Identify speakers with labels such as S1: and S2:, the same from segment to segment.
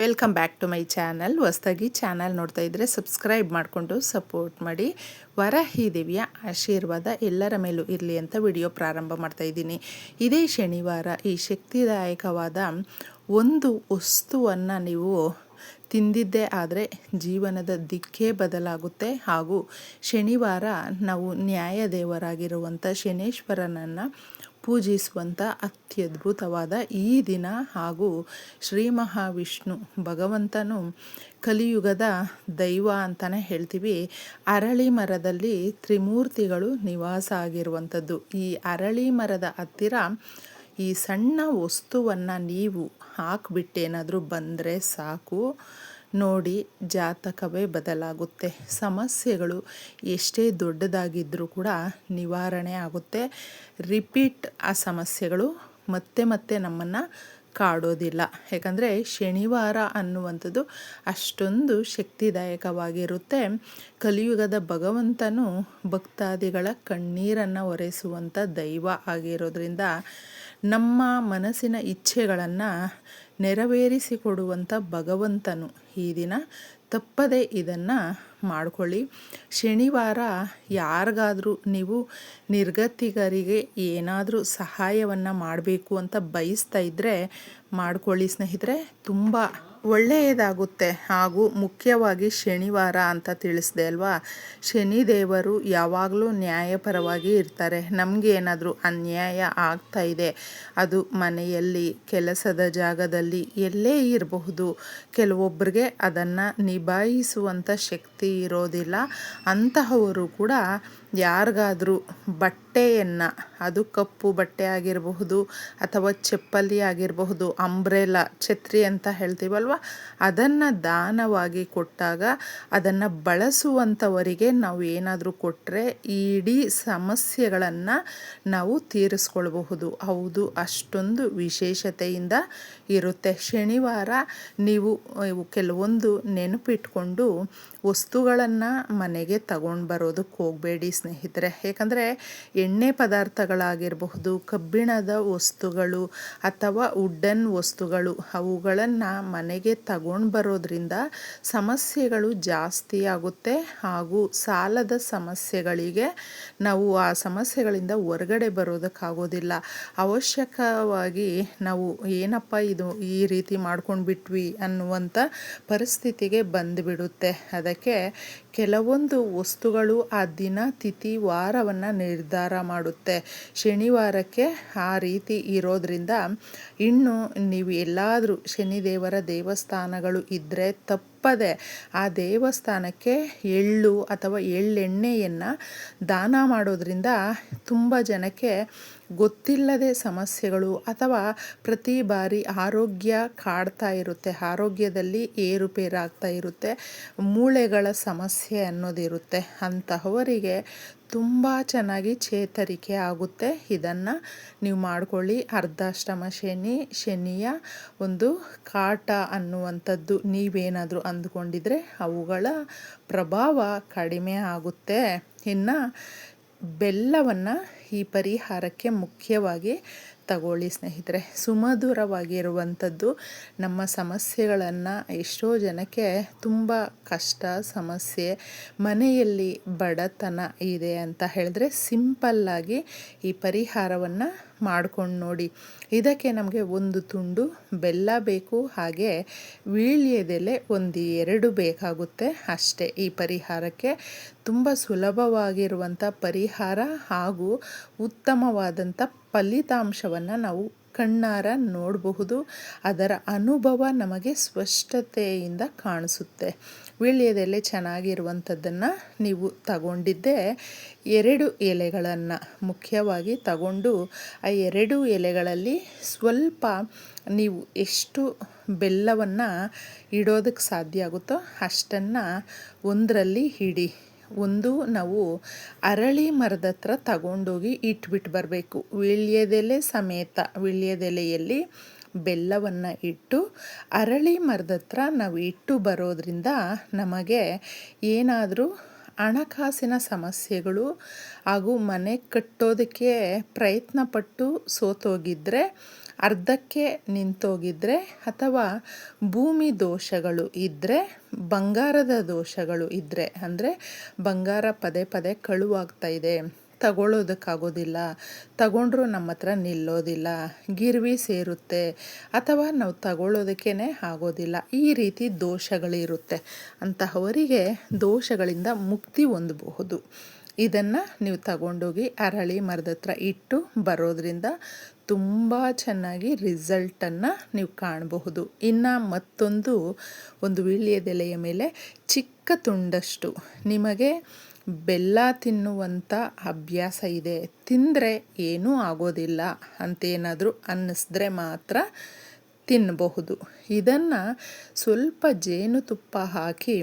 S1: Welcome back to my channel. ಹೊಸದಾಗಿ channel ನೋಡ್ತಾ ಇದ್ದರೆ ಸಬ್ಸ್ಕ್ರೈಬ್ ಮಾಡಿಕೊಂಡು ಸಪೋರ್ಟ್ ಮಾಡಿ. ವರಾಹಿ ದೇವಿಯ ಆಶೀರ್ವಾದ ಎಲ್ಲರ ಮೇಲೂ ಇರಲಿ ಅಂತ ವಿಡಿಯೋ ಪ್ರಾರಂಭ ಮಾಡ್ತಾ ಇದ್ದೀನಿ. ಇದೇ ಶನಿವಾರ ಈ ಶಕ್ತಿದಾಯಕವಾದ ಒಂದು ವಸ್ತುವನ್ನು ನೀವು ತಿಂದಿದ್ದೇ ಆದರೆ ಜೀವನದ ದಿಕ್ಕೇ ಬದಲಾಗುತ್ತೆ. ಹಾಗೂ ಶನಿವಾರ ನಾವು ನ್ಯಾಯದೇವರಾಗಿರುವಂಥ ಶನೇಶ್ವರನನ್ನು ಪೂಜಿಸುವಂಥ ಅತ್ಯದ್ಭುತವಾದ ಈ ದಿನ. ಹಾಗೂ ಶ್ರೀ ಮಹಾವಿಷ್ಣು ಭಗವಂತನು ಕಲಿಯುಗದ ದೈವ ಅಂತಲೇ ಹೇಳ್ತೀವಿ. ಅರಳಿ ಮರದಲ್ಲಿ ತ್ರಿಮೂರ್ತಿಗಳು ನಿವಾಸ ಆಗಿರುವಂಥದ್ದು. ಈ ಅರಳಿ ಮರದ ಹತ್ತಿರ ಈ ಸಣ್ಣ ವಸ್ತುವನ್ನು ನೀವು ಹಾಕಿಬಿಟ್ಟೇನಾದರೂ ಬಂದರೆ ಸಾಕು, ನೋಡಿ ಜಾತಕವೇ ಬದಲಾಗುತ್ತೆ. ಸಮಸ್ಯೆಗಳು ಎಷ್ಟೇ ದೊಡ್ಡದಾಗಿದ್ದರೂ ಕೂಡ ನಿವಾರಣೆ ಆಗುತ್ತೆ. ರಿಪೀಟ್ ಆ ಸಮಸ್ಯೆಗಳು ಮತ್ತೆ ಮತ್ತೆ ನಮ್ಮನ್ನು ಕಾಡೋದಿಲ್ಲ. ಯಾಕಂದರೆ ಶನಿವಾರ ಅನ್ನುವಂಥದ್ದು ಅಷ್ಟೊಂದು ಶಕ್ತಿದಾಯಕವಾಗಿರುತ್ತೆ. ಕಲಿಯುಗದ ಭಗವಂತನು ಭಕ್ತಾದಿಗಳ ಕಣ್ಣೀರನ್ನು ಒರೆಸುವಂಥ ದೈವ ಆಗಿರೋದ್ರಿಂದ ನಮ್ಮ ಮನಸ್ಸಿನ ಇಚ್ಛೆಗಳನ್ನು ನೆರವೇರಿಸಿಕೊಡುವಂಥ ಭಗವಂತನು ಈ ದಿನ ತಪ್ಪದೆ ಇದನ್ನು ಮಾಡ್ಕೊಳ್ಳಿ. ಶನಿವಾರ ಯಾರಿಗಾದರೂ ನೀವು ನಿರ್ಗತಿಕರಿಗೆ ಏನಾದರೂ ಸಹಾಯವನ್ನು ಮಾಡಬೇಕು ಅಂತ ಬಯಸ್ತಾ ಇದ್ದರೆ ಮಾಡ್ಕೊಳ್ಳಿ ಸ್ನೇಹಿತರೆ, ತುಂಬ ಒಳ್ಳೆಯದಾಗುತ್ತೆ. ಹಾಗೂ ಮುಖ್ಯವಾಗಿ ಶನಿವಾರ ಅಂತ ತಿಳಿಸಿದೆ ಅಲ್ವಾ, ಶನಿದೇವರು ಯಾವಾಗಲೂ ನ್ಯಾಯಪರವಾಗಿ ಇರ್ತಾರೆ. ನಮಗೆ ಏನಾದರೂ ಅನ್ಯಾಯ ಆಗ್ತಾ ಇದೆ, ಅದು ಮನೆಯಲ್ಲಿ, ಕೆಲಸದ ಜಾಗದಲ್ಲಿ, ಎಲ್ಲೇ ಇರಬಹುದು, ಕೆಲವೊಬ್ಬರಿಗೆ ಅದನ್ನು ನಿಭಾಯಿಸುವಂಥ ಶಕ್ತಿ ಇರೋದಿಲ್ಲ. ಅಂತಹವರು ಕೂಡ ಯಾರಿಗಾದರೂ ಬಟ್ಟೆಯನ್ನು, ಅದು ಕಪ್ಪು ಬಟ್ಟೆ ಆಗಿರಬಹುದು ಅಥವಾ ಚಪ್ಪಲಿ ಆಗಿರಬಹುದು, ಅಂಬ್ರೆಲಾ, ಛತ್ರಿ ಅಂತ ಹೇಳ್ತೀವಲ್ವ, ಅದನ್ನು ದಾನವಾಗಿ ಕೊಟ್ಟಾಗ ಅದನ್ನು ಬಳಸುವಂಥವರಿಗೆ ನಾವು ಏನಾದರೂ ಕೊಟ್ಟರೆ ಇಡೀ ಸಮಸ್ಯೆಗಳನ್ನು ನಾವು ತೀರಿಸ್ಕೊಳ್ಬಹುದು. ಹೌದು, ಅಷ್ಟೊಂದು ವಿಶೇಷತೆಯಿಂದ ಇರುತ್ತೆ. ಶನಿವಾರ ನೀವು ಕೆಲವೊಂದು ನೆನಪಿಟ್ಕೊಂಡು ವಸ್ತುಗಳನ್ನು ಮನೆಗೆ ತಗೊಂಡು ಬರೋದಕ್ಕೆ ಹೋಗಬೇಡಿ ಸ್ನೇಹಿತರೆ. ಏಕೆಂದರೆ ಎಣ್ಣೆ ಪದಾರ್ಥಗಳಾಗಿರಬಹುದು, ಕಬ್ಬಿಣದ ವಸ್ತುಗಳು ಅಥವಾ ವುಡ್ಡನ್ ವಸ್ತುಗಳು, ಅವುಗಳನ್ನು ಮನೆಗೆ ತಗೊಂಡು ಬರೋದ್ರಿಂದ ಸಮಸ್ಯೆಗಳು ಜಾಸ್ತಿ ಆಗುತ್ತೆ. ಹಾಗೂ ಸಾಲದ ಸಮಸ್ಯೆಗಳಿಗೆ ನಾವು ಆ ಸಮಸ್ಯೆಗಳಿಂದ ಹೊರಗಡೆ ಬರೋದಕ್ಕಾಗೋದಿಲ್ಲ. ಅವಶ್ಯಕವಾಗಿ ನಾವು ಏನಪ್ಪ ಇದು ಈ ರೀತಿ ಮಾಡ್ಕೊಂಡು ಬಿಟ್ವಿ ಅನ್ನುವಂಥ ಪರಿಸ್ಥಿತಿಗೆ ಬಂದುಬಿಡುತ್ತೆ. ಅದಕ್ಕೆ ಕೆಲವೊಂದು ವಸ್ತುಗಳು ಆ ದಿನ, ತಿಥಿ, ವಾರವನ್ನು ನಿರ್ಧಾರ ಮಾಡುತ್ತೆ. ಶನಿವಾರಕ್ಕೆ ಆ ರೀತಿ ಇರೋದ್ರಿಂದ ಇನ್ನು ನೀವು ಎಲ್ಲಾದರೂ ಶನಿದೇವರ ದೇವಸ್ಥಾನಗಳು ಇದ್ದರೆ ತಪ್ಪದೆ ಆ ದೇವಸ್ಥಾನಕ್ಕೆ ಎಳ್ಳು ಅಥವಾ ಎಳ್ಳೆಣ್ಣೆಯನ್ನು ದಾನ ಮಾಡೋದ್ರಿಂದ ತುಂಬ ಜನಕ್ಕೆ ಗೊತ್ತಿಲ್ಲದೆ ಸಮಸ್ಯೆಗಳು ಅಥವಾ ಪ್ರತಿ ಬಾರಿ ಆರೋಗ್ಯ ಕಾಡ್ತಾ ಇರುತ್ತೆ, ಆರೋಗ್ಯದಲ್ಲಿ ಏರುಪೇರಾಗ್ತಾ ಇರುತ್ತೆ, ಮೂಳೆಗಳ ಸಮಸ್ಯೆ ಅನ್ನೋದಿರುತ್ತೆ. ಅಂತಹವರಿಗೆ ತುಂಬ ಚೆನ್ನಾಗಿ ಚೇತರಿಕೆ ಆಗುತ್ತೆ. ಇದನ್ನು ನೀವು ಮಾಡ್ಕೊಳ್ಳಿ. ಅರ್ಧಾಷ್ಟಮ ಶನಿ, ಶನಿಯ ಒಂದು ಕಾಟ ಅನ್ನುವಂಥದ್ದು ನೀವೇನಾದರೂ ಅಂದ್ಕೊಂಡಿದ್ರೆ ಅವುಗಳ ಪ್ರಭಾವ ಕಡಿಮೆ ಆಗುತ್ತೆ. ಇನ್ನು ಬೆಲ್ಲವನ್ನು ಈ ಪರಿಹಾರಕ್ಕೆ ಮುಖ್ಯವಾಗಿ ತಗೊಳ್ಳಿ ಸ್ನೇಹಿತರೆ. ಸುಮಧುರವಾಗಿರುವಂಥದ್ದು ನಮ್ಮ ಸಮಸ್ಯೆಗಳನ್ನು, ಎಷ್ಟೋ ಜನಕ್ಕೆ ತುಂಬ ಕಷ್ಟ, ಸಮಸ್ಯೆ, ಮನೆಯಲ್ಲಿ ಬಡತನ ಇದೆ ಅಂತ ಹೇಳಿದ್ರೆ ಸಿಂಪಲ್ಲಾಗಿ ಈ ಪರಿಹಾರವನ್ನು ಮಾಡ್ಕೊಂಡು ನೋಡಿ. ಇದಕ್ಕೆ ನಮಗೆ ಒಂದು ತುಂಡು ಬೆಲ್ಲ ಬೇಕು, ಹಾಗೆ ವೀಳ್ಯದೆಲೆ 1-2 ಬೇಕಾಗುತ್ತೆ ಅಷ್ಟೇ. ಈ ಪರಿಹಾರಕ್ಕೆ ತುಂಬ ಸುಲಭವಾಗಿರುವಂಥ ಪರಿಹಾರ ಹಾಗೂ ಉತ್ತಮವಾದಂಥ ಫಲಿತಾಂಶವನ್ನು ನಾವು ಕಣ್ಣಾರ ನೋಡಬಹುದು. ಅದರ ಅನುಭವ ನಮಗೆ ಸ್ಪಷ್ಟತೆಯಿಂದ ಕಾಣಿಸುತ್ತೆ. ವೀಳ್ಯದೆಲೆ ಚೆನ್ನಾಗಿರುವಂಥದ್ದನ್ನು ನೀವು ತಗೊಂಡಿದ್ದೆ 2 ಎಲೆಗಳನ್ನು ಮುಖ್ಯವಾಗಿ ತಗೊಂಡು ಆ 2 ಎಲೆಗಳಲ್ಲಿ ಸ್ವಲ್ಪ ನೀವು ಎಷ್ಟು ಬೆಲ್ಲವನ್ನು ಇಡೋದಕ್ಕೆ ಸಾಧ್ಯ ಆಗುತ್ತೋ ಅಷ್ಟನ್ನು ಒಂದರಲ್ಲಿ ಇಡಿ. ಒಂದು ನಾವು ಅರಳಿ ಮರದ ಹತ್ರ ತಗೊಂಡೋಗಿ ಇಟ್ಬಿಟ್ಟು ಬರಬೇಕು. ವೀಳ್ಯದೆಲೆ ಸಮೇತ ವೀಳ್ಯದೆಲೆಯಲ್ಲಿ ಬೆಲ್ಲವನ್ನು ಇಟ್ಟು ಅರಳಿ ಮರದ ಹತ್ರ ನಾವು ಇಟ್ಟು ಬರೋದ್ರಿಂದ ನಮಗೆ ಏನಾದರೂ ಹಣಕಾಸಿನ ಸಮಸ್ಯೆಗಳು ಹಾಗೂ ಮನೆ ಕಟ್ಟೋದಕ್ಕೆ ಪ್ರಯತ್ನಪಟ್ಟು ಸೋತೋಗಿದ್ದರೆ ಅರ್ಧಕ್ಕೆ ನಿಂತೋಗಿದ್ರೆ ಅಥವಾ ಭೂಮಿ ದೋಷಗಳು ಇದ್ದರೆ, ಬಂಗಾರದ ದೋಷಗಳು ಇದ್ದರೆ, ಅಂದರೆ ಬಂಗಾರ ಪದೇ ಪದೇ ಕಳುವಾಗ್ತಾ ಇದೆ, ತಗೊಳ್ಳೋದಕ್ಕಾಗೋದಿಲ್ಲ, ತಗೊಂಡ್ರೂ ನಮ್ಮ ಹತ್ರ ನಿಲ್ಲೋದಿಲ್ಲ, ಗಿರ್ವಿ ಸೇರುತ್ತೆ, ಅಥವಾ ನಾವು ತಗೊಳ್ಳೋದಕ್ಕೇ ಆಗೋದಿಲ್ಲ, ಈ ರೀತಿ ದೋಷಗಳಿರುತ್ತೆ. ಅಂತಹವರಿಗೆ ದೋಷಗಳಿಂದ ಮುಕ್ತಿ ಹೊಂದಬಹುದು. ಇದನ್ನು ನೀವು ತಗೊಂಡೋಗಿ ಅರಳಿ ಮರದ ಹತ್ರ ಇಟ್ಟು ಬರೋದ್ರಿಂದ ತುಂಬ ಚೆನ್ನಾಗಿ ರಿಸಲ್ಟನ್ನು ನೀವು ಕಾಣಬಹುದು. ಇನ್ನು ಮತ್ತೊಂದು ವೀಳ್ಯದೆಲೆಯ ಮೇಲೆ ಚಿಕ್ಕ ತುಂಡಷ್ಟು ನಿಮಗೆ ಬೆಲ್ಲ ತಿನ್ನುವಂಥ ಅಭ್ಯಾಸ ಇದೆ, ತಿಂದರೆ ಏನೂ ಆಗೋದಿಲ್ಲ ಅಂತೇನಾದರೂ ಅನ್ನಿಸಿದ್ರೆ ಮಾತ್ರ ತಿನ್ನಬಹುದು. ಇದನ್ನು ಸ್ವಲ್ಪ ಜೇನುತುಪ್ಪ ಹಾಕಿ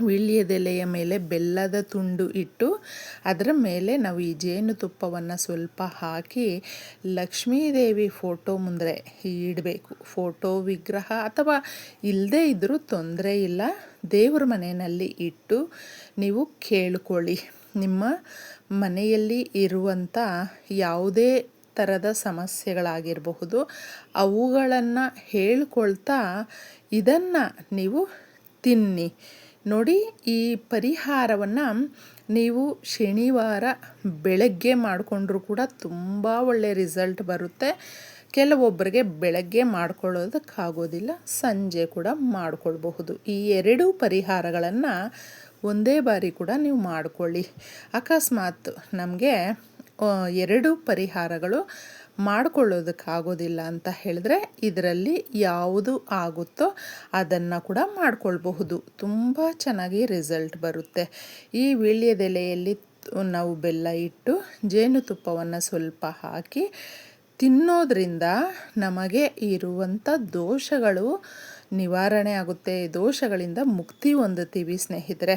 S1: ವೀಳ್ಯದೆಲೆಯ ಮೇಲೆ ಬೆಲ್ಲದ ತುಂಡು ಇಟ್ಟು ಅದರ ಮೇಲೆ ನಾವು ಈ ಜೇನುತುಪ್ಪವನ್ನು ಸ್ವಲ್ಪ ಹಾಕಿ ಲಕ್ಷ್ಮೀದೇವಿ ಫೋಟೋ ಮುಂದೆ ಇಡಬೇಕು. ಫೋಟೋ ವಿಗ್ರಹ ಅಥವಾ ಇಲ್ಲದೇ ಇದ್ದರೂ ತೊಂದರೆ ಇಲ್ಲ, ದೇವ್ರ ಮನೆಯಲ್ಲಿ ಇಟ್ಟು ನೀವು ಕೇಳ್ಕೊಳ್ಳಿ. ನಿಮ್ಮ ಮನೆಯಲ್ಲಿ ಇರುವಂಥ ಯಾವುದೇ ಥರದ ಸಮಸ್ಯೆಗಳಾಗಿರಬಹುದು ಅವುಗಳನ್ನು ಹೇಳ್ಕೊಳ್ತಾ ಇದನ್ನು ನೀವು ತಿನ್ನಿ. ನೋಡಿ, ಈ ಪರಿಹಾರವನ್ನು ನೀವು ಶನಿವಾರ ಬೆಳಗ್ಗೆ ಮಾಡಿಕೊಂಡ್ರೂ ಕೂಡ ತುಂಬ ಒಳ್ಳೆಯ ರಿಸಲ್ಟ್ ಬರುತ್ತೆ. ಕೆಲವೊಬ್ಬರಿಗೆ ಬೆಳಗ್ಗೆ ಮಾಡ್ಕೊಳ್ಳೋದಕ್ಕಾಗೋದಿಲ್ಲ, ಸಂಜೆ ಕೂಡ ಮಾಡಿಕೊಳ್ಬಹುದು. ಈ ಎರಡೂ ಪರಿಹಾರಗಳನ್ನು ಒಂದೇ ಬಾರಿ ಕೂಡ ನೀವು ಮಾಡಿಕೊಳ್ಳಿ. ಅಕಸ್ಮಾತ್ ನಮಗೆ ಎರಡು ಪರಿಹಾರಗಳು ಮಾಡಿಕೊಳ್ಳೋದಕ್ಕಾಗೋದಿಲ್ಲ ಅಂತ ಹೇಳಿದ್ರೆ ಇದರಲ್ಲಿ ಯಾವುದು ಆಗುತ್ತೋ ಅದನ್ನು ಕೂಡ ಮಾಡಿಕೊಳ್ಬಹುದು. ತುಂಬ ಚೆನ್ನಾಗಿ ರಿಸಲ್ಟ್ ಬರುತ್ತೆ. ಈ ವೀಳ್ಯದೆಲೆಯಲ್ಲಿ ನಾವು ಬೆಲ್ಲ ಇಟ್ಟು ಜೇನುತುಪ್ಪವನ್ನು ಸ್ವಲ್ಪ ಹಾಕಿ ತಿನ್ನೋದ್ರಿಂದ ನಮಗೆ ಇರುವಂಥ ದೋಷಗಳು ನಿವಾರಣೆ ಆಗುತ್ತೆ, ದೋಷಗಳಿಂದ ಮುಕ್ತಿ ಹೊಂದುತ್ತೀವಿ ಸ್ನೇಹಿತರೆ.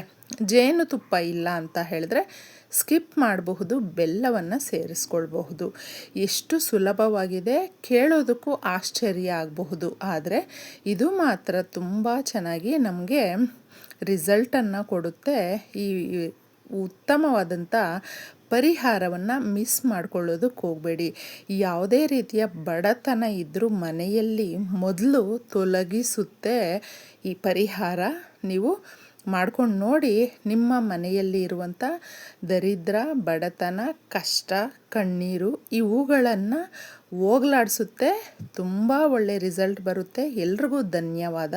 S1: ಜೇನುತುಪ್ಪ ಇಲ್ಲ ಅಂತ ಹೇಳಿದ್ರೆ ಸ್ಕಿಪ್ ಮಾಡಬಹುದು, ಬೆಲ್ಲವನ್ನು ಸೇರಿಸ್ಕೊಳ್ಬಹುದು. ಎಷ್ಟು ಸುಲಭವಾಗಿದೆ, ಕೇಳೋದಕ್ಕೂ ಆಶ್ಚರ್ಯ ಆಗಬಹುದು, ಆದರೆ ಇದು ಮಾತ್ರ ತುಂಬ ಚೆನ್ನಾಗಿ ನಮಗೆ ರಿಸಲ್ಟನ್ನು ಕೊಡುತ್ತೆ. ಈ ಉತ್ತಮವಾದಂಥ ಪರಿಹಾರವನ್ನು ಮಿಸ್ ಮಾಡ್ಕೊಳ್ಳೋದಕ್ಕೆ ಹೋಗಬೇಡಿ. ಯಾವುದೇ ರೀತಿಯ ಬಡತನ ಇದ್ದರೂ ಮನೆಯಲ್ಲಿ ಮೊದಲು ತೊಲಗಿಸುತ್ತೆ ಈ ಪರಿಹಾರ. ನೀವು ಮಾಡ್ಕೊಂಡು ನೋಡಿ, ನಿಮ್ಮ ಮನೆಯಲ್ಲಿ ಇರುವಂಥ ದರಿದ್ರ, ಬಡತನ, ಕಷ್ಟ, ಕಣ್ಣೀರು ಇವುಗಳನ್ನು ಹೋಗಲಾಡಿಸುತ್ತೆ. ತುಂಬ ಒಳ್ಳೆಯ ರಿಸಲ್ಟ್ ಬರುತ್ತೆ. ಎಲ್ರಿಗೂ ಧನ್ಯವಾದ.